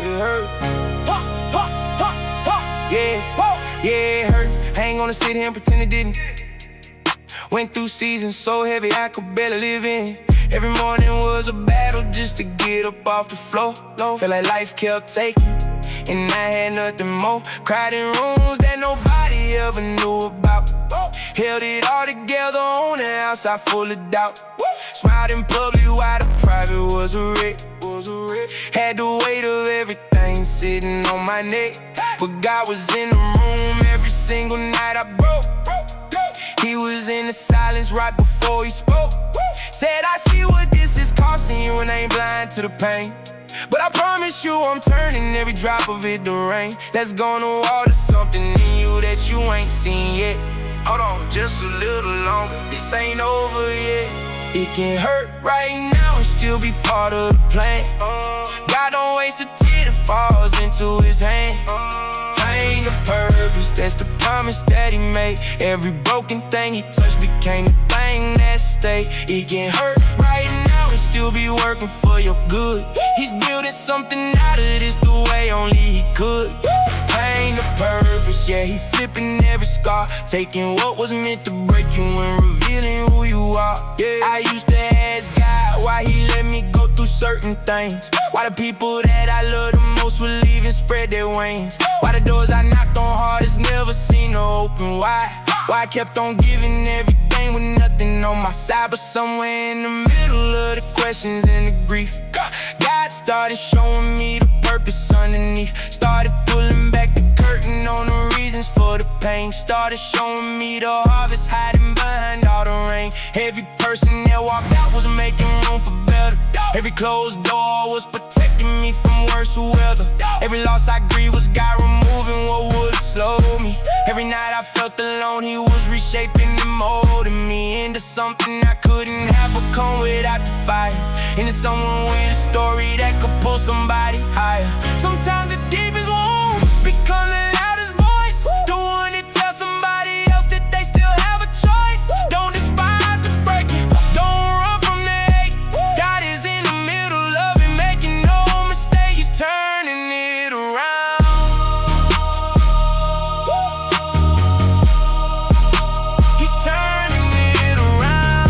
it hurt. Yeah, it hurt. I ain't gonna sit here and pretend it didn't. Went through seasons so heavy I could barely live in. Every morning was a battle just to get up off the floor. Felt like life kept taking, and I had nothing more. Cried in rooms that nobody ever knew about. Held it all together on the outside full of doubt. Smiled in public while the private was a wreck. Had the weight of everything sitting on my neck. But God was in the room every single night I broke. He was in the silence right before he spoke. Said, I see what this is costing you and I ain't blind to the pain. But I promise you I'm turning every drop of it to rain. That's gonna water something in you that you ain't seen yet. Hold on just a little longer, this ain't over yet. It can hurt right now and still be part of the plan. God don't waste a tear that falls into his hand. Pain the purpose, that's the promise that he made. Every broken thing he touched became the thing that stayed. It can hurt right now and still be working for your good. He's building something out of this the way only he could. Pain the purpose, yeah, he flipping every scar, taking what was meant to break you and revealing who you are. Yeah, I used to ask God why he let me go through certain things. Why the people that I love the most would leave and spread their wings. Why the doors I knocked on hardest never seemed to open wide. Why I kept on giving everything with nothing on my side. But somewhere in the middle of the questions and the grief, God started showing me the purpose underneath. Started pulling back the curtain on the reasons for the pain. Started showing me the harvest hiding behind all the rain. Every person that walked out was making room for better. Every closed door was protecting me from worse weather. Every loss I grieved was God removing what would've slowed me. Every night I felt alone, he was reshaping and molding me into something I couldn't have become without the fire. Into someone with a story that could pull somebody higher. Sometimes the deepest wounds become the loudest voice, the one that tells somebody else that they still have a choice. Don't despise the breaking, don't run from the hate. God is in the middle of it, making no mistake. He's turning it around. He's turning it around.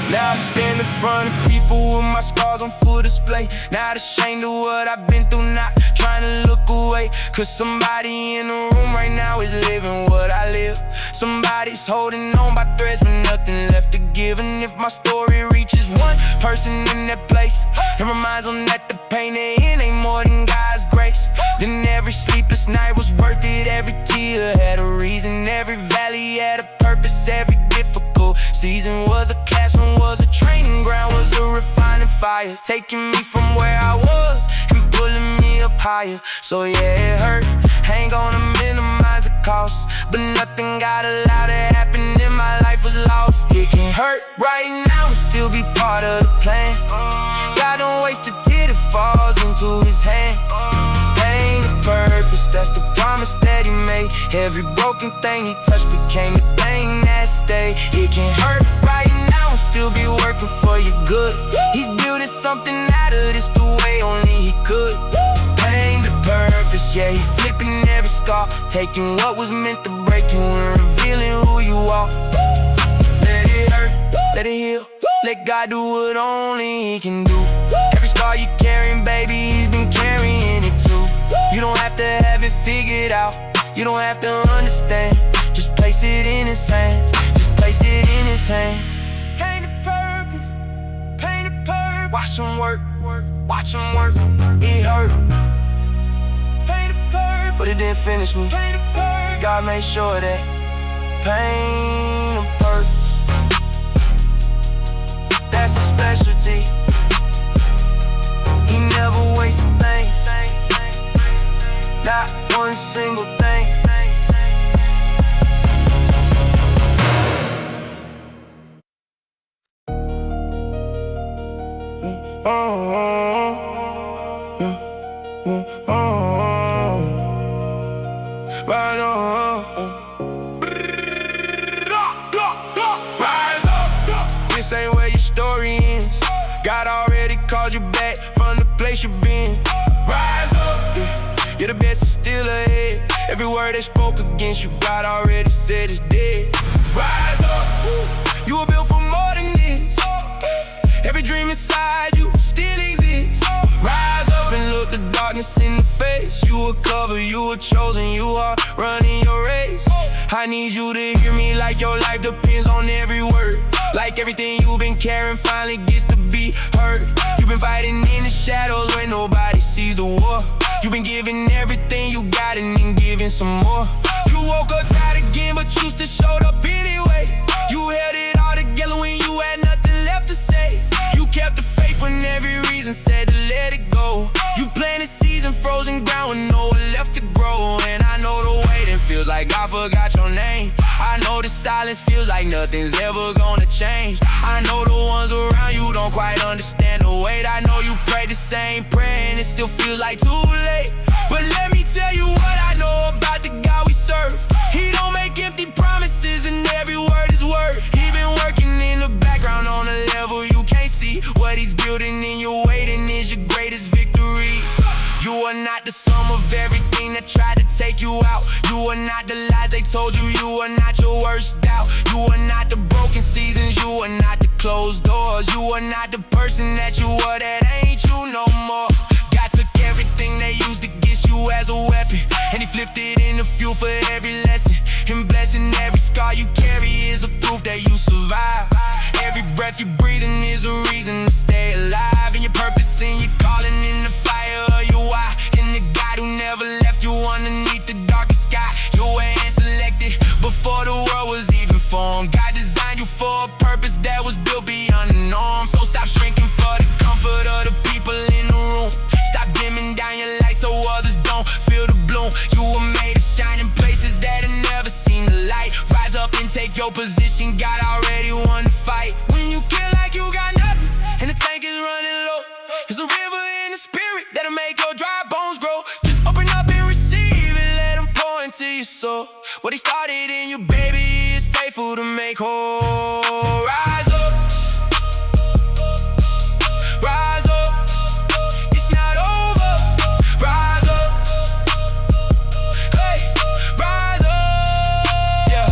Now I stand in front of people with my scars on full display. Not ashamed of what I've been through, not trying to look away. Cause somebody in the room right now is living what I live. Somebody's holding on by threads with nothing left to give. And if my story reaches one person in that place, it reminds them that the pain they're in ain't more than God's grace. Then every sleepless night was worth it. Every tear had a reason. Every valley had a purpose. Every difficult season was a classroom, was a training ground, was a refining fire, taking me from where I was and pulling me up higher. So yeah, it hurt, I ain't gonna minimize the cost, but nothing got allowed to happen in my life was lost. It can hurt right now and still be part of the plan. God don't waste a tear that falls into his hand. Pain the purpose, that's the promise that he made. Every broken thing he touched became the thing that stayed. It can hurt right now and still be working for your good. He's building something out of this the way only he could. Pain the purpose, yeah, he flipping every scar, taking what was meant to break you and revealing who you are. Let it hurt, let it heal, let God do what only he can do. Every scar you carrying, baby, he's been carrying it too. You don't have to have it figured out, you don't have to understand. Just place it in his hands, just place it in his hands. Paint the purpose, paint the purpose. Watch him work, watch him work. It hurt. Paint the purpose, but it didn't finish me. Paint the purpose. God made sure that. Paint the purpose, that's a specialty. He never wastes a thing, not one single thing. Right on. Rise up. This ain't where your story word they spoke against you, God already said it's dead. Rise up, you were built for more than this. Every dream inside you still exists. Rise up and look the darkness in the face. You were covered, you were chosen, you are running your race. I need you to hear me like your life depends on every word. Like everything you've been carrying finally gets to be heard. You've been fighting in the shadows when nobody sees the war. You've been giving everything you got and then giving some more. You woke up tired again, but you still showed up anyway. You held it all together when you had nothing left to say. You kept the faith when every reason said to let it go. You planted seeds in frozen ground with nowhere left to grow. And I know the waiting feels like I forgot your name. I know the silence feels like nothing's ever gonna change. I know the ones around you don't quite understand the weight. I know you pray the same prayer and it still feels like too late. But let me tell you what I know about the God we serve. He don't make empty promises and every word is word. He been working in the background on a level you can't see. What he's building in your waiting is your greatest victory. You are not the sum of everything that tried to take you out. You are not the lies they told you. You are not your worst doubt. You are not the broken seasons. You are not the closed doors. You are not the person that you were that ain't you no more. God took everything they used against you as a weapon, and he flipped it into fuel for every lesson. And blessing every scar you carry is a proof that you survive. Every breath you breathing is a reason to stay alive. And your purpose and your calling in the fire of your why. And the God who never left you underneath the darkest sky. You were hand selected before the world was even formed. God designed you for a purpose that was built beyond the norm. So stop shrinking for the comfort of the people in the room. Stop dimming down your light so others don't feel the bloom. You were made to shine in places that have never seen the light. Rise up and take your position. God already won the fight. When you feel like you got nothing and the tank is running low, there's a river in the spirit that'll make your dry bones grow. Just open up and receive and let him pour into your soul. What he started in you, baby, is faithful to make whole. Rise up, rise up, it's not over. Rise up, hey, rise up, yeah.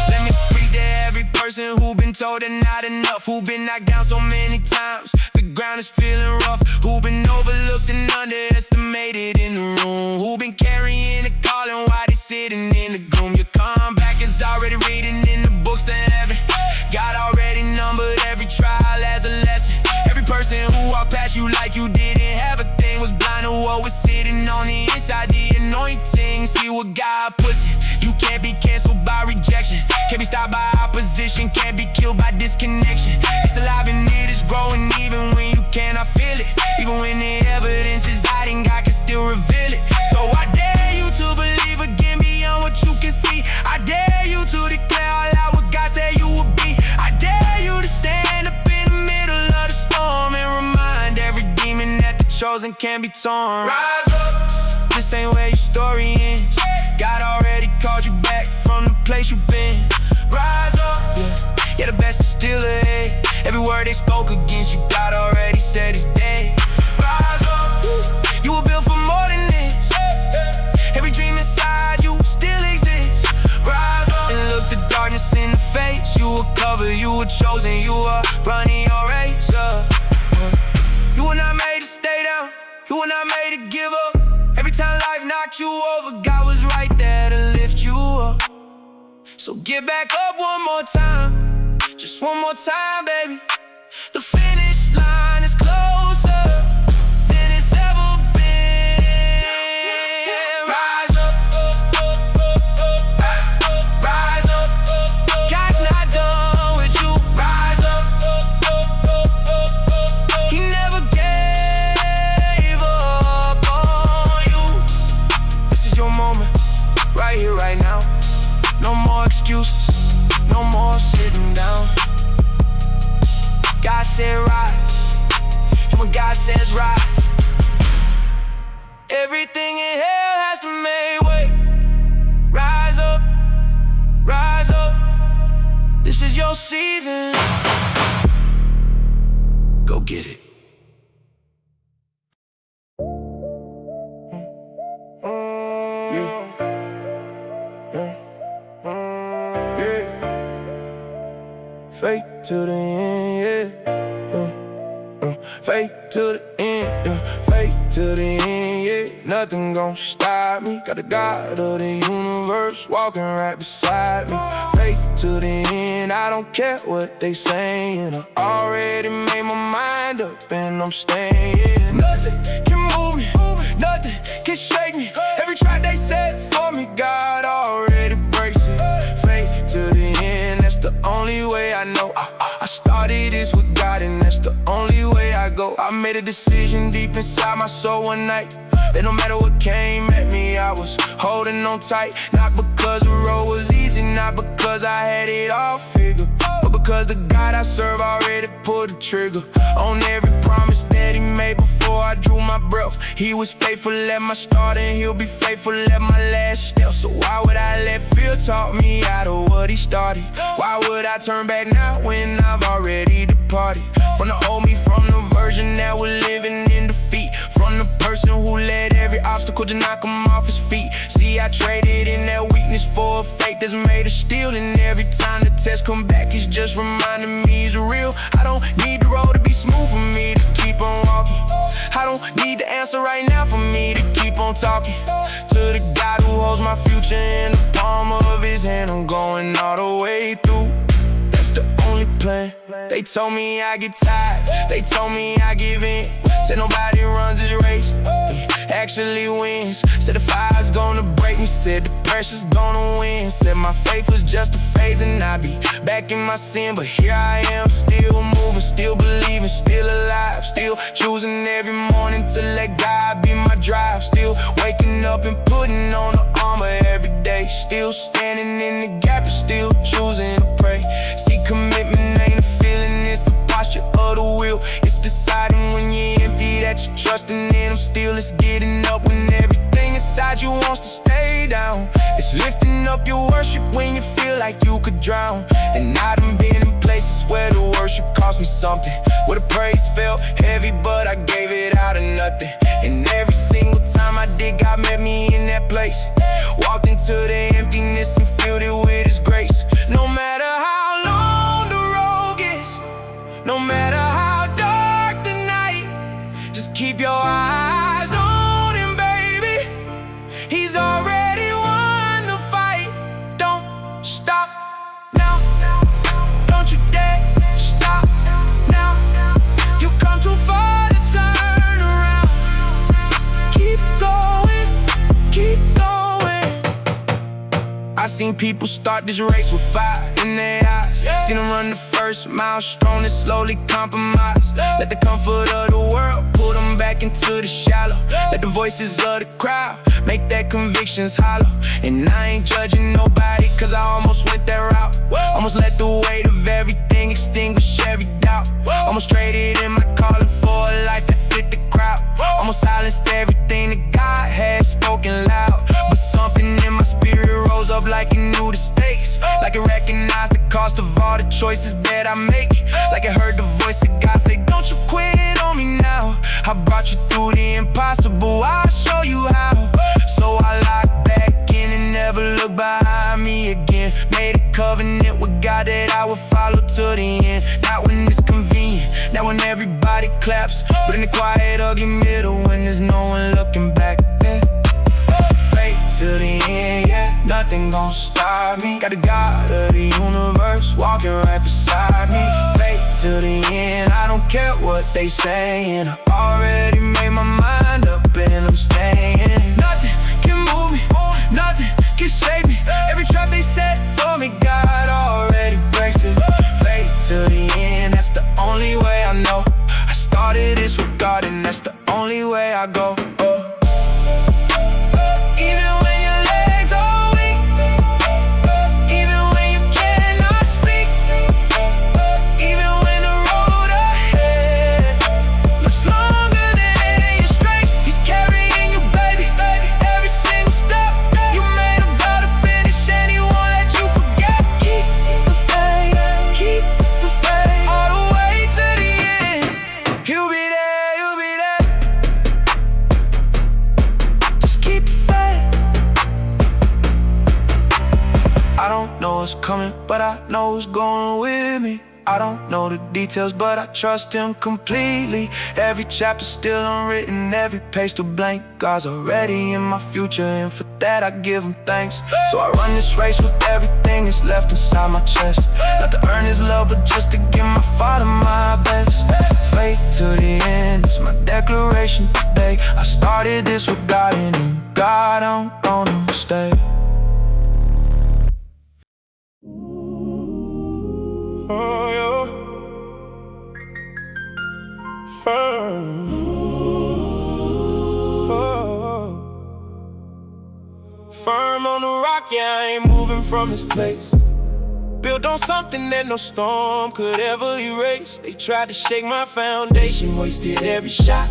Let me speak to every person who been told they're not enough, who been knocked down so many times. The ground is feeling rough, who been overlooked and underestimated in the room, who been carrying the calling while they sitting in the gloom. Your comeback is already reading in the books of heaven. God already numbered every trial as a lesson. Every person who walked past you like you didn't have a thing was blind to what was sitting on the inside. The anointing, see what God puts in. You can't be canceled by rejection, can't be stopped by opposition, can't be killed by disconnection. It's alive and it is growing even when you cannot feel it. Even when the evidence is hiding, God can still reveal it. So I dare you to believe again beyond what you can see. I dare you to declare all out what God said you would be. I dare you to stand up in the middle of the storm and remind every demon that the chosen can be torn. Rise up, this ain't where your story ends. God already called you back from the place you've been. Rise up, yeah, the best is still ahead. Every word they spoke against you, God already said it's dead. Rise up, you were built for more than this. Every dream inside you still exists. Rise up and look the darkness in the face. You were covered, you were chosen, you are running your race. You were not made to stay down, you were not made to give up. Every time life knocked you over, God was right there to lift you up. So get back up one more time, just one more time, baby. The finish line is closer than it's ever been. Rise up, rise up. God's not done with you. Rise up. He never gave up on you. This is your moment, right here, right now. No more excuses, no more sitting down. God said rise, and when God says rise, everything in hell has to make way. Rise up, rise up. This is your season. Go get it. Yeah. Fake to the end, yeah. Fake to the end, yeah. Fake to the end, yeah. Nothing gon' stop me. Got the God of the universe walking right beside me. Fake to the end, I don't care what they saying. I already made my mind up and I'm staying. Nothing can move me, nothing can shake me. Every trap they set for me, God already breaks it. Fake to the end, that's the only way I know. I started this with God and that's the only way I go. I made a decision deep inside my soul one night that no matter what came at me, I was holding on tight. Not because the road was easy, not because I had it all figured, but because the God I serve already pulled the trigger on every promise that he made before I drew my breath. He was faithful at my start and he'll be faithful at my last step. So why would I let fear talk me out of what he started? Why would I turn back now when I've already departed from the old me, from the version that was living in defeat, from the person who let every obstacle to knock him off his feet? See, I traded in that weakness for a faith that's made of steel, and every time the test come back, it's just reminding me he's real. I don't need the road to be smooth for me to keep on walking. I don't need the answer right now for me to keep on talking. To the God who holds my future in the palm of his hand, I'm going all the way through. That's the only plan. They told me I get tired, they told me I give in. Said nobody runs this race, actually wins. Said the fire's gonna break me, said the pressure's gonna win. Said my faith was just a phase and I'd be back in my sin. But here I am, still moving, still believing, still alive, still choosing every morning to let God be my drive. Still waking up and putting on the armor every day. Still standing in the gap and still choosing to pray. See, commitment ain't a feeling, it's a posture of the will. It's deciding when you're empty that you're trusting in him still. It's getting up when everything inside you wants to stay down. It's lifting up your worship when you feel like you could drown. And I done been in places where the worship cost me something, where the praise felt heavy but I gave it out of nothing. And every single time I did, God met me in that place. Walked into the emptiness and filled it with his grace. No matter how long the road gets, no matter how dark the night, just keep your eyes on him, baby. He's already won the fight. Don't stop now, don't you dare stop now. You come too far to turn around. Keep going, keep going. I seen people start this race with fire in their eyes. Seen them run the first mile strong and slowly compromise. Let the comfort of the world pull them back into the shallow. Let the voices of the crowd make their convictions hollow. And I ain't judging nobody, cause I almost went that route. Almost let the weight of everything extinguish every doubt. Almost traded in my calling for a life that fit the crowd. Almost silenced everything that God had spoken loud. But something in my spirit rose up like it knew the stakes, like it recognized the cost of all the choices that I make. Like it heard the voice of God say, don't you quit on me now. I brought you through the impossible, I'll show you how. So I locked back in and never looked behind me again. Made a covenant with God that I would follow to the end. Not when it's convenient, not when everybody claps, but in the quiet, ugly middle when there's no one looking back. Fake to the end, yeah, nothing gon' stop me. Got the God of the universe walking right beside me. Fake to the end, I don't care what they saying. I already made my mind up and I'm staying. Nothing can move me, nothing can shake me. Every trap they set for me, God already breaks it. Fake to the end, that's the only way I know. I started this with God and that's the only way I go. Even when your legs are weak, even when you cannot speak, even when the road ahead looks longer than your strength, he's carrying you, baby. Every single step you made a vow to finish, and he won't let you forget. Keep the faith, all the way to the end. He'll be there, he'll be there. I don't know the details, but I trust him completely. Every chapter still unwritten, every page still blank. God's already in my future, and for that I give him thanks. So I run this race with everything that's left inside my chest. Not to earn his love, but just to give my Father my best. Faith to the end is my declaration today. I started this with God, and in God I'm gonna stay. Oh, yeah. Firm. Oh. Firm on the rock, yeah, I ain't moving from this place. Built on something that no storm could ever erase. They tried to shake my foundation, wasted every shot.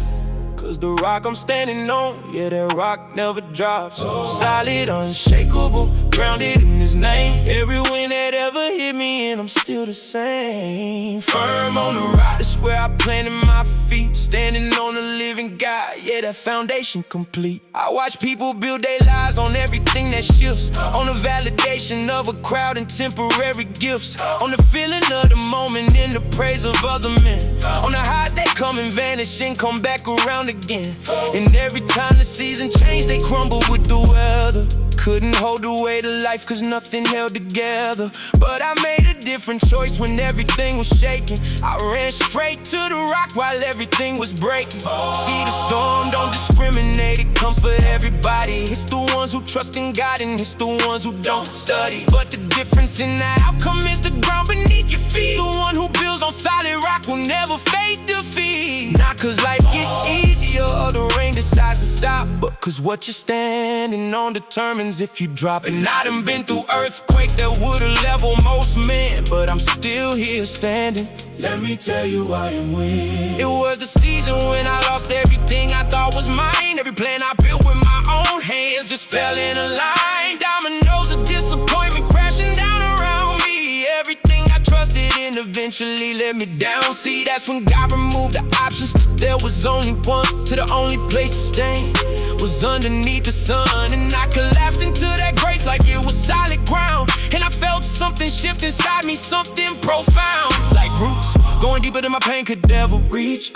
Cause the rock I'm standing on, yeah, that rock never drops. Solid, unshakable, grounded in his name. Every wind that ever hit me, and I'm still the same. Firm on the rock, that's where I planted my feet. Standing on the living God, yeah, that foundation complete. I watch people build their lives on everything that shifts. On the validation of a crowd and temporary gifts. On the feeling of the moment and the praise of other men. On the highs that come and vanish and come back around again. And every time the season changed, they crumble with the weather. Couldn't hold the weight of life cause nothing held together. But I made a different choice when everything was shaking. I ran straight to the rock while everything was breaking. See, the storm don't discriminate, it comes for everybody. It's the ones who trust in God and it's the ones who don't study. But the difference in the outcome is the ground beneath your feet. The one who builds on solid rock will never face defeat. Not cause life gets easier or the rain decides to stop, but cause what you're standing on determines if you drop. And I done been through earthquakes that would've leveled most men, but I'm still here standing. Let me tell you why I'm winning. It was the season when I lost everything I thought was mine. Every plan I built with my own hands just fell in a line. Dominoes of disappointment crashing down around me. Everything I trusted in eventually let me down. See, that's when God removed the options. There was only one, to the only place to stand was underneath the sun. And I collapsed into that grace like it was solid ground. And I felt something shift inside me, something profound. Like roots, going deeper than my pain could ever reach.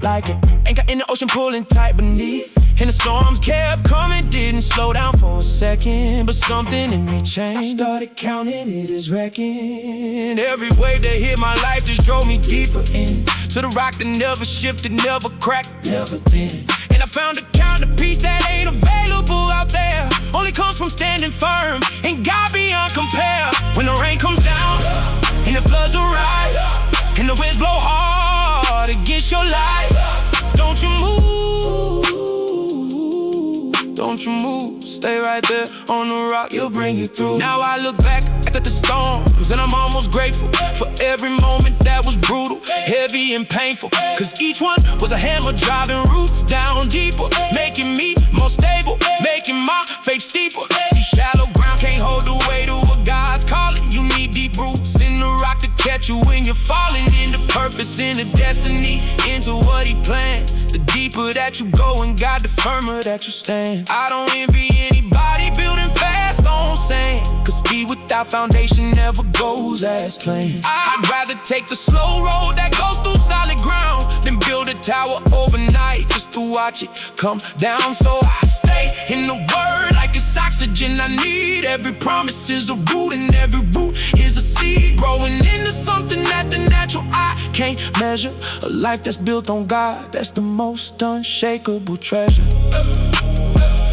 Like an anchor in the ocean pulling tight beneath. And the storms kept coming, didn't slow down for a second. But something in me changed, I started counting it as wrecking. Every wave that hit my life just drove me deeper in, to the rock that never shifted, never cracked, never bent. And I found a kind of peace that ain't available out there. Only comes from standing firm and God beyond compare. When the rain comes down and the floods arise and the winds blow hard against your life, don't you move, don't you move. Stay right there on the rock, you'll bring you through. Now I look back at the storms and I'm almost grateful for every moment that was brutal, heavy and painful. Cause each one was a hammer driving roots down deeper, making me more stable, making my faith steeper. See, shallow ground can't hold the weight of what God's calling. You need deep roots in the rock to catch you when you're falling into purpose, into destiny, into what he planned. The deeper that you go in God, the firmer that you stand. I don't envy anybody building fast on sand, cause speed without foundation never goes as planned. I'd rather take the slow road that goes through solid ground than build a tower overnight just to watch it come down. So I stay in the word like it's oxygen I need. Every promise is a root and every root is a seed growing into something that the natural eye can't measure. A life that's built on God, that's the most unshakable treasure.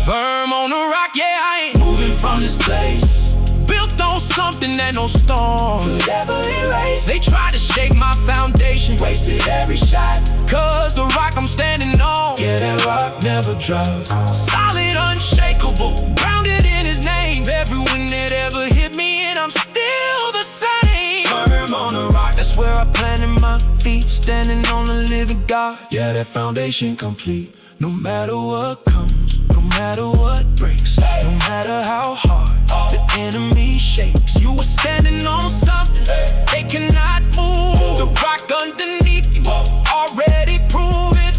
Firm on the rock, yeah, I ain't moving from this place. Built on something that no storm could ever erase. They tried to shake my foundation, wasted every shot. Cause the rock I'm standing on, yeah, that rock never drops. Solid, unshakable, grounded in his name. Every wind that ever hit me and I'm still the same. Firm on the rock, that's where I planted my feet. Standing on the living God, yeah, that foundation complete. No matter what comes, no matter what breaks, no matter how hard the enemy shakes, you were standing on something they cannot move. The rock underneath you already proved it.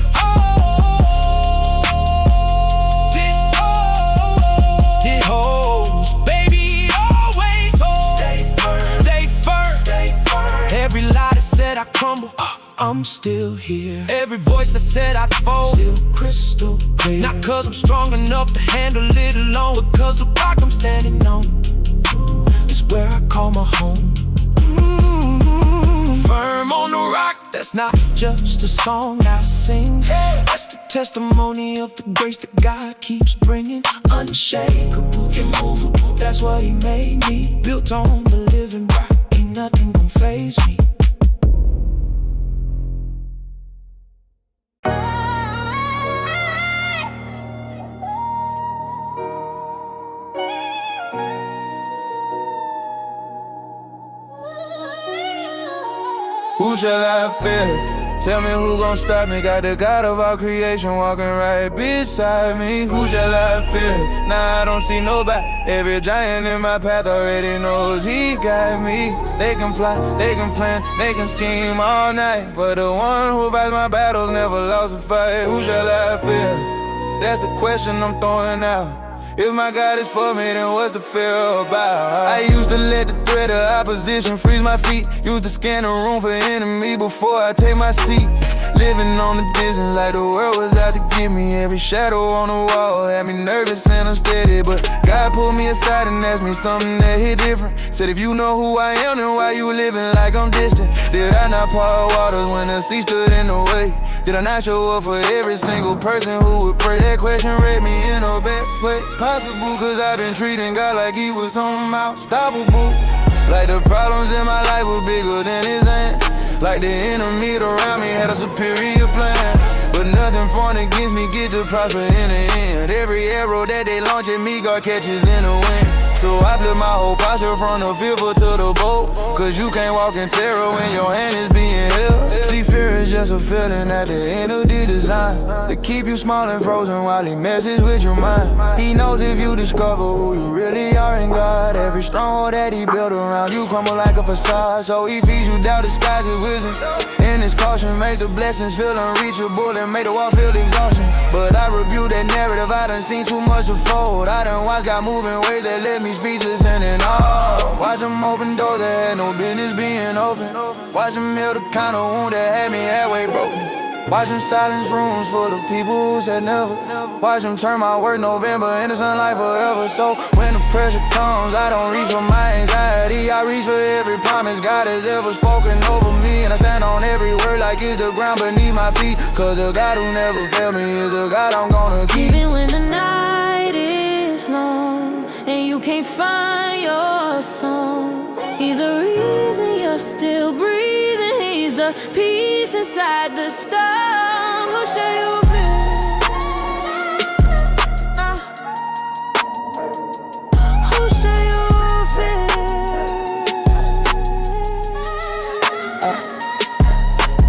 It holds, baby, always hold. Stay firm, stay firm, stay firm. Every lie that said I'd crumble, I'm still here. Every voice that said I'd fall, still crystal clear. Not cause I'm strong enough to handle it alone, but cause the rock I'm standing on is where I call my home. Firm on the rock, that's not just a song I sing. That's the testimony of the grace that God keeps bringing. Unshakable, immovable, that's what He made me. Built on the living rock, ain't nothing gon' faze me. Who shall I fear? Tell me who gon' stop me? Got the God of all creation walking right beside me. Who shall I fear? Nah, I don't see nobody. Every giant in my path already knows He got me. They can plot, they can plan, they can scheme all night, but the one who fights my battles never lost a fight. Who shall I fear? That's the question I'm throwing out. If my God is for me, then what's the fear about? I used to let the threat of opposition freeze my feet. Used to scan the room for enemy before I take my seat. Living on the distance like the world was out to get me. Every shadow on the wall had me nervous and unsteady, but God pulled me aside and asked me something that hit different. Said if you know who I am, then why you living like I'm distant? Did I not part waters when the sea stood in the way? Did I not show up for every single person who would pray? That question read me in the best way possible, cause I've been treating God like He was unstoppable. Like the problems in my life were bigger than His hand. Like the enemy around me had a superior plan, but nothing formed against me get to prosper in the end. Every arrow that they launch at me, God catches in the wind. So I flip my whole posture from the fearful to the bold, cause you can't walk in terror when your hand is being held. See, fear is just a feeling at the end of the design, to keep you small and frozen while He messes with your mind. He knows if you discover who you really are in God, every stronghold that He built around you crumble like a facade. So He feeds you doubt disguised with wisdom, and His caution make the blessings feel unreachable and make the wall feel exhaustion. But I rebuke that narrative, I done seen too much unfold. I done watched God move in ways that left me speechless and in awe. Watch Him open doors that had no business being open. Watch Him heal the kind of wound that had me halfway broken. Watch Him silence rooms full of people who said never. Watch Him turn my word November into sunlight forever. So when the pressure comes, I don't reach for my anxiety, I reach for every promise God has ever spoken over me. And I stand on every word like it's the ground beneath my feet, cause the God who never failed me is the God I'm gonna keep. Even when the night is long and you can't find your song, He's the reason you're still breathing. He's the peace inside the storm. Who shall you fear? Who shall you fear?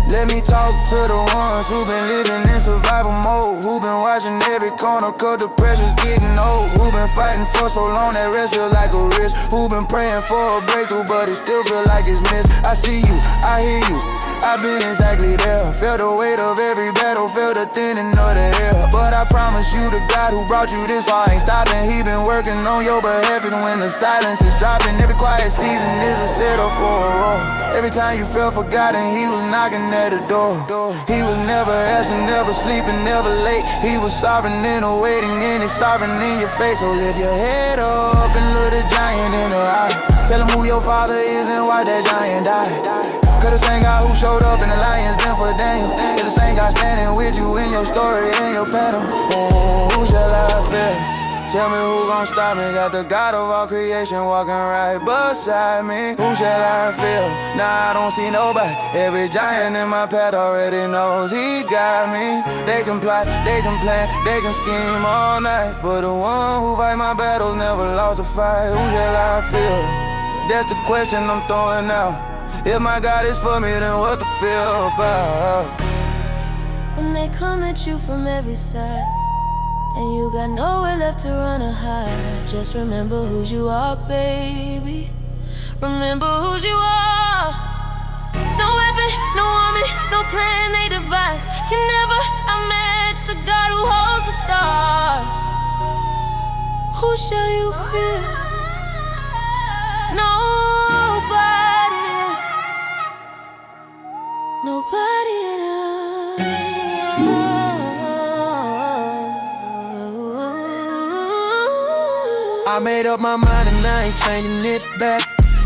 Let me talk to the ones who been living in survival mode, who been watching every corner cause the pressure's getting old, who been fighting for so long that rest feels like a risk, who been praying for a breakthrough but it still feel like it's missed. I see you, I hear you, I've been exactly there. Felt the weight of every battle, felt the thinning of the air. But I promise you the God who brought you this far ain't stopping. He been working on your behalf even when the silence is dropping. Every quiet season is a setup for a roar. Every time you felt forgotten, He was knocking at the door. He was never absent, never sleeping, never late. He was sovereign in the waiting, and He's sovereign in your face. So lift your head up and look the giant in the eye. Tell him who your father is and why that giant died. Cause the same God who showed up in the lion's den for Daniel is the same God standing with you in your story and your battle. Who shall I fear? Tell me who gon' stop me? Got the God of all creation walking right beside me. Who shall I fear? Nah, I don't see nobody. Every giant in my path already knows He got me. They can plot, they can plan, they can scheme all night, but the one who fight my battles never lost a fight. Who shall I fear? That's the question I'm throwing out. If my God is for me, then what's the fear about? When they come at you from every side and you got nowhere left to run or hide, just remember whose you are, baby. Remember whose you are. No weapon, no army, no plan they devise can never outmatch the God who holds the stars. Who shall you fear? Nobody. nobody else. I made up my mind and I ain't changing it back.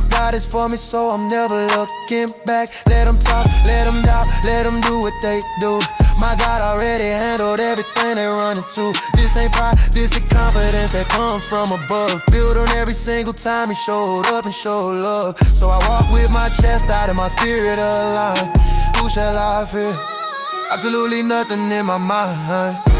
God is for me, so I'm never looking back. Let them talk, let them doubt, let them do what they do. My God already handled everything they running to. This ain't pride, this is confidence that comes from above. Built on every single time he showed up and showed love. So I walk with my chest out and my spirit aligned. Who shall I fear? Absolutely nothing in my mind.